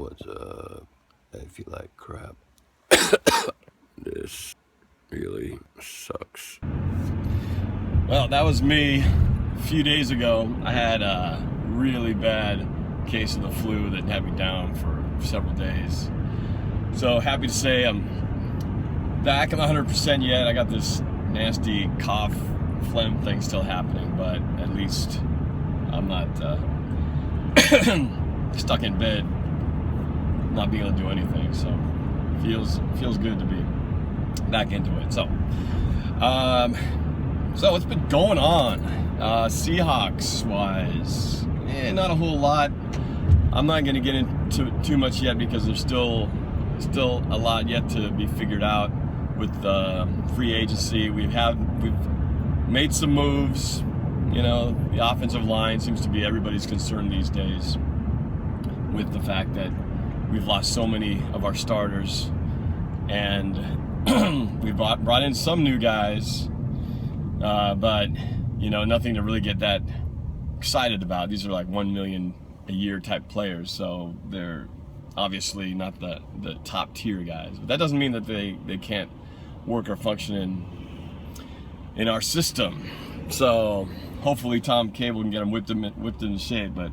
What's up? I feel like crap. This really sucks. Well, that was me a few days ago. I had a really bad case of the flu that had me down for several days. So happy to say I'm back. I'm not 100% yet. I got this nasty cough, phlegm thing still happening, but at least I'm not stuck in bed, not being able to do anything. So feels good to be back into it. So what's been going on Seahawks wise? Not a whole lot. I'm not going to get into too much yet because there's still a lot yet to be figured out with free agency. We've made some moves. You know, the offensive line seems to be everybody's concern these days, with the fact that we've lost so many of our starters, and we've brought in some new guys, but you know, nothing to really get that excited about. These are like $1 million a year type players, so they're obviously not the top tier guys. But that doesn't mean that they can't work or function in our system. So hopefully Tom Cable can get them whipped into shape. But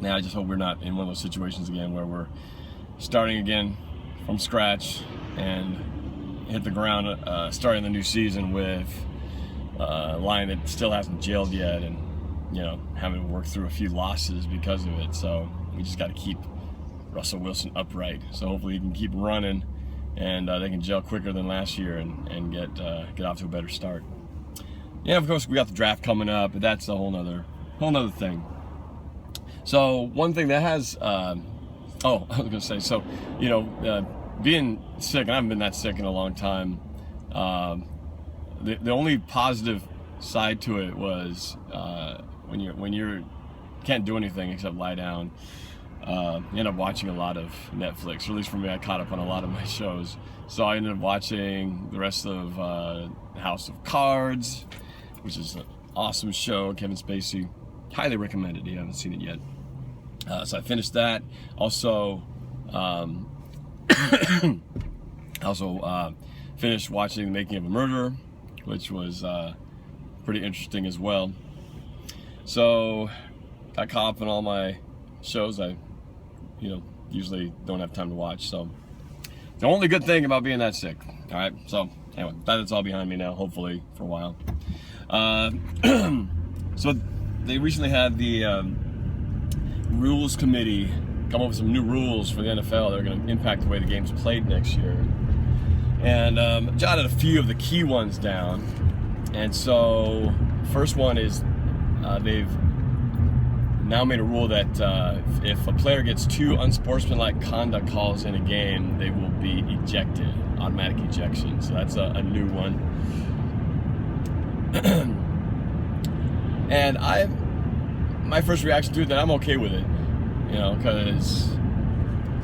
now I just hope we're not in one of those situations again where we're starting again from scratch and hit the ground starting the new season with a line that still hasn't gelled yet, and you know, having to work through a few losses because of it. So we just got to keep Russell Wilson upright. So hopefully he can keep running, and they can gel quicker than last year and get off to a better start. Yeah, of course we got the draft coming up, but that's a whole nother thing. So one thing that has I was gonna say, so you know, being sick, and I haven't been that sick in a long time. The only positive side to it was when you're can't do anything except lie down. You end up watching a lot of Netflix, or at least for me, I caught up on a lot of my shows. So I ended up watching the rest of House of Cards, which is an awesome show. Kevin Spacey, highly recommended. You haven't seen it yet. So I finished that. Also, finished watching The Making of a Murderer, which was pretty interesting as well. So I caught up on all my shows I usually don't have time to watch. So the only good thing about being that sick. All right. So anyway, that's all behind me now, hopefully for a while. So they recently had the rules committee come up with some new rules for the NFL that are going to impact the way the game's played next year. And jotted a few of the key ones down. And so first one is they've now made a rule that if a player gets 2 unsportsmanlike conduct calls in a game, they will be ejected, automatic ejection. So that's a new one. And my first reaction to it, that I'm okay with it, you know, because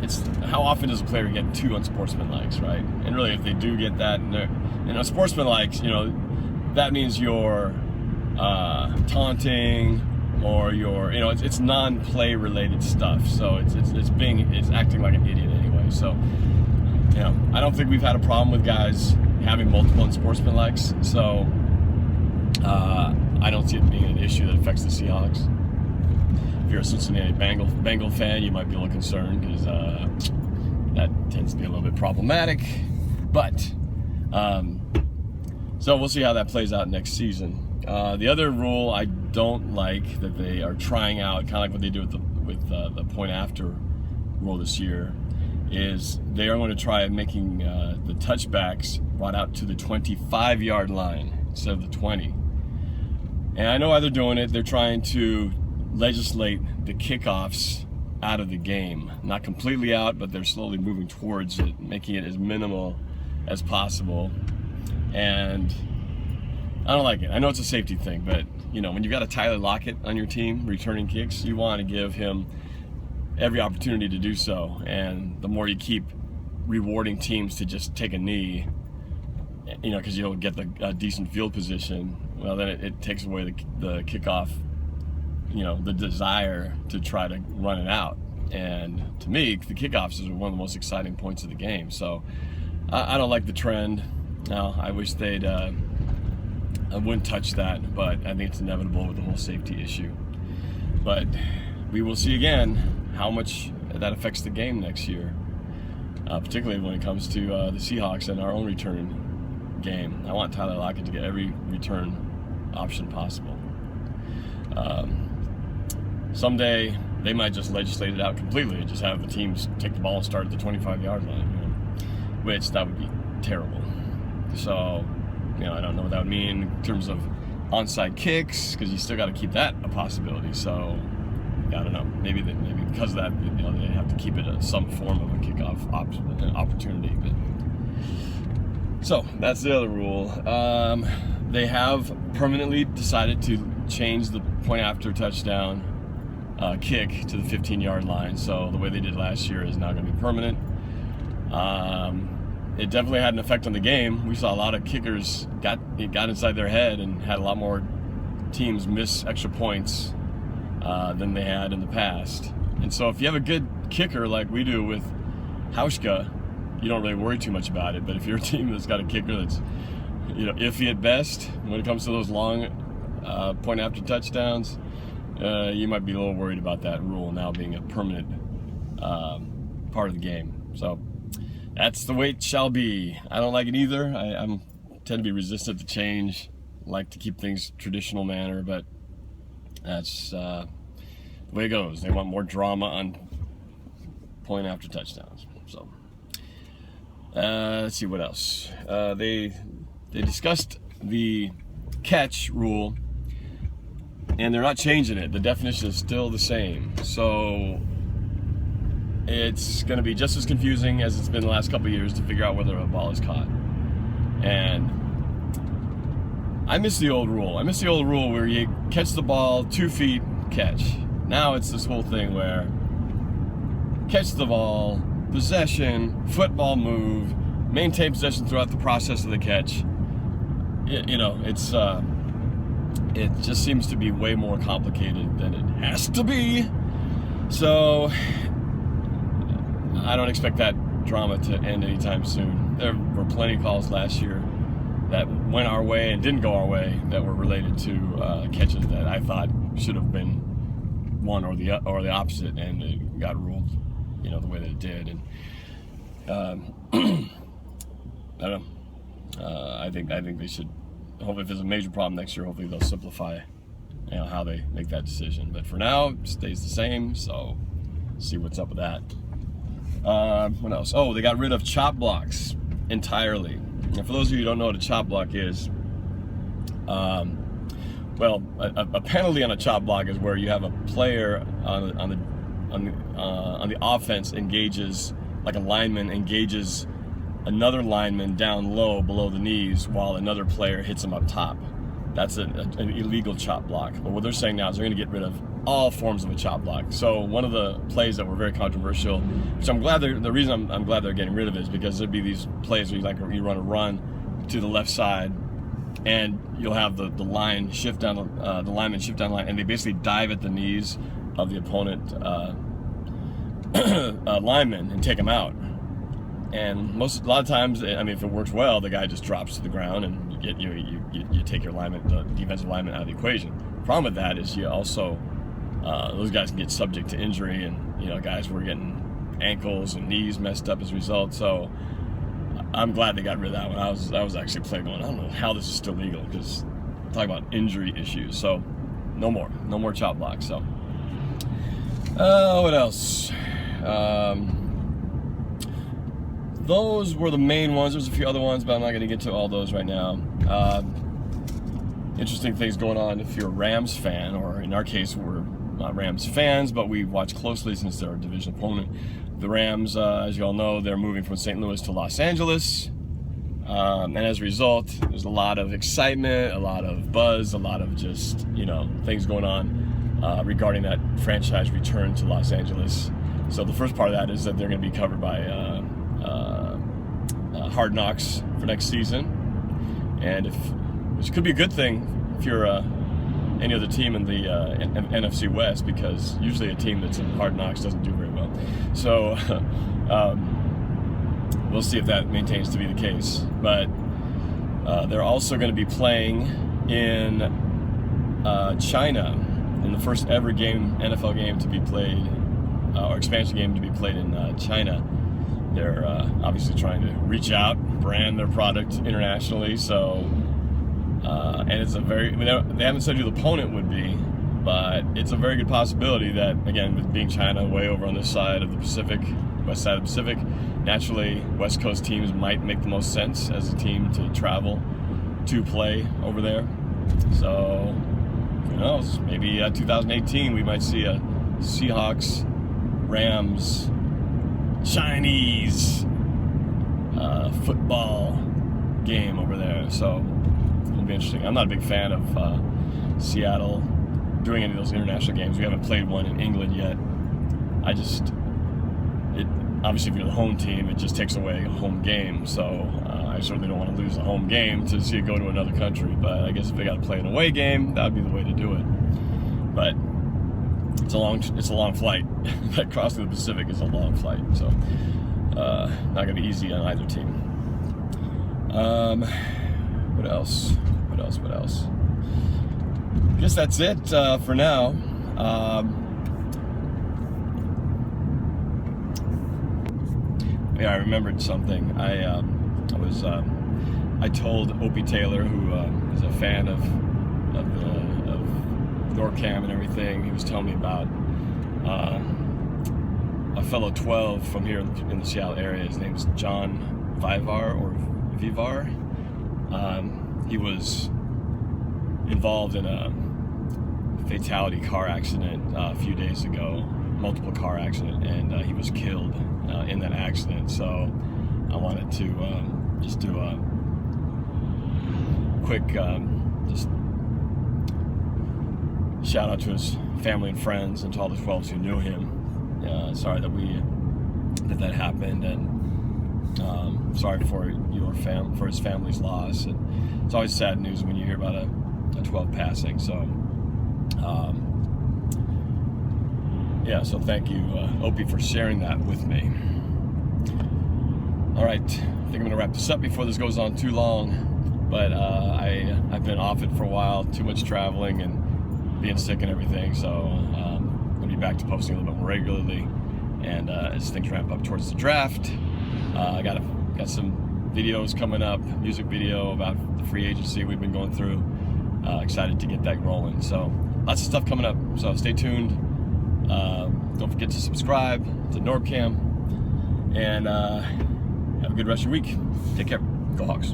it's how often does a player get 2 unsportsmanlikes, right? And really, if they do get that, and unsportsmanlikes, you know, that means you're taunting, or you're, you know, it's non-play related stuff. So it's acting like an idiot anyway. So, you know, I don't think we've had a problem with guys having multiple unsportsmanlikes. So I don't see it being an issue that affects the Seahawks. If you're a Cincinnati Bengal fan, you might be a little concerned because that tends to be a little bit problematic. But so we'll see how that plays out next season. The other rule I don't like that they are trying out, kind of like what they do with the point after rule this year, is they are going to try making the touchbacks brought out to the 25-yard line instead of the 20. And I know why they're doing it. They're trying to legislate the kickoffs out of the game. Not completely out, but they're slowly moving towards it, making it as minimal as possible. And I don't like it. I know it's a safety thing, but you know, when you got a Tyler Lockett on your team returning kicks, you want to give him every opportunity to do so. And the more you keep rewarding teams to just take a knee, you know, because you don't get the decent field position, well, then it takes away the kickoff, you know, the desire to try to run it out. And to me, the kickoffs is one of the most exciting points of the game. So I don't like the trend. Now, I wish they'd I wouldn't touch that, but I think it's inevitable with the whole safety issue. But we will see again how much that affects the game next year, particularly when it comes to the Seahawks and our own return game. I want Tyler Lockett to get every return option possible. Someday they might just legislate it out completely and just have the teams take the ball and start at the 25-yard line, which that would be terrible. So, I don't know what that would mean in terms of onside kicks, because you still got to keep that a possibility. So, I don't know. Maybe because of that, they have to keep it some form of a kickoff opportunity. But so that's the other rule. They have permanently decided to change the point after touchdown kick to the 15-yard line. So the way they did last year is now going to be permanent. It definitely had an effect on the game. We saw a lot of kickers got inside their head and had a lot more teams miss extra points than they had in the past. And so if you have a good kicker like we do with Hauschka, you don't really worry too much about it. But if you're a team that's got a kicker that's iffy at best when it comes to those long point after touchdowns, you might be a little worried about that rule now being a permanent part of the game. So that's the way it shall be. I don't like it either. I tend to be resistant to change, like to keep things traditional manner, but that's the way it goes. They want more drama on point after touchdowns. So let's see what else. They discussed the catch rule, and they're not changing it. The definition is still the same. So it's going to be just as confusing as it's been the last couple of years to figure out whether a ball is caught. And I miss the old rule. I miss the old rule where you catch the ball 2 feet, catch. Now it's this whole thing where catch the ball, possession, football move, maintain possession throughout the process of the catch. It just seems to be way more complicated than it has to be. So I don't expect that drama to end anytime soon. There were plenty of calls last year that went our way and didn't go our way that were related to catches that I thought should have been one or the opposite, and it got ruled, the way that it did. And I don't know. I think they should. Hopefully, if there's a major problem next year, hopefully they'll simplify, how they make that decision. But for now, it stays the same. So, see what's up with that. What else? Oh, they got rid of chop blocks entirely. And for those of you who don't know what a chop block is, a penalty on a chop block is where you have a player on the offense engages, like a lineman engages another lineman down low below the knees while another player hits him up top. That's an illegal chop block. But what they're saying now is they're going to get rid of all forms of a chop block. So one of the plays that were very controversial, which I'm glad the reason I'm glad they're getting rid of it is because there'd be these plays where you run a run to the left side, and you'll have the lineman shift down the line, and they basically dive at the knees of the opponent lineman and take him out. And a lot of times, if it works well, the guy just drops to the ground, and you take your the defensive lineman out of the equation. The problem with that is you also those guys can get subject to injury, and guys were getting ankles and knees messed up as a result. So I'm glad they got rid of that one. I was actually playing going, I don't know how this is still legal, because talk about injury issues. So no more chop blocks. So what else? Those were the main ones. There's a few other ones, but I'm not going to get to all those right now. Interesting things going on if you're a Rams fan, or in our case, we're not Rams fans, but we watch closely since they're a division opponent. The Rams, as you all know, they're moving from St. Louis to Los Angeles. And as a result, there's a lot of excitement, a lot of buzz, a lot of just, things going on regarding that franchise return to Los Angeles. So the first part of that is that they're going to be covered by Hard Knocks for next season, and which could be a good thing if you're any other team in the NFC West, because usually a team that's in Hard Knocks doesn't do very well. So we'll see if that maintains to be the case. But they're also going to be playing in China in the first ever NFL game to be played, or expansion game to be played in China. They're obviously trying to reach out, brand their product internationally. So, and it's a very, they haven't said who the opponent would be, but it's a very good possibility that, again, with being China way over on this side of the Pacific, west side of the Pacific, naturally West Coast teams might make the most sense as a team to travel to play over there. So, who knows? Maybe 2018 we might see a Seahawks, Rams, Chinese football game over there. So it'll be interesting. I'm not a big fan of Seattle doing any of those international games. We haven't played one in England yet. Obviously if you're the home team, it just takes away a home game. So I certainly don't want to lose a home game to see it go to another country. But I guess if they got to play an away game, that would be the way to do it. But it's a long flight. That crossing the Pacific is a long flight, so not going to be easy on either team. What else? I guess that's it for now. Yeah, I remembered something. I told Opie Taylor, who is a fan of NorCam and everything. He was telling me about a fellow 12 from here in the Seattle area. His name's John Vivar. He was involved in a fatality car accident a few days ago, multiple car accident, and he was killed in that accident. So I wanted to just do a quick just shout out to his family and friends and to all the 12s who knew him. Sorry that happened, and sorry for his family's loss. And it's always sad news when you hear about a 12 passing. So yeah, so thank you, Opie, for sharing that with me. All right, I think I'm going to wrap this up before this goes on too long. But I've been off it for a while, too much traveling and being sick and everything. So I'm going to be back to posting a little bit more regularly. And as things ramp up towards the draft, I got some videos coming up, music video about the free agency we've been going through. Excited to get that rolling. So lots of stuff coming up. So stay tuned. Don't forget to subscribe to NorCam. And have a good rest of your week. Take care. Go Hawks.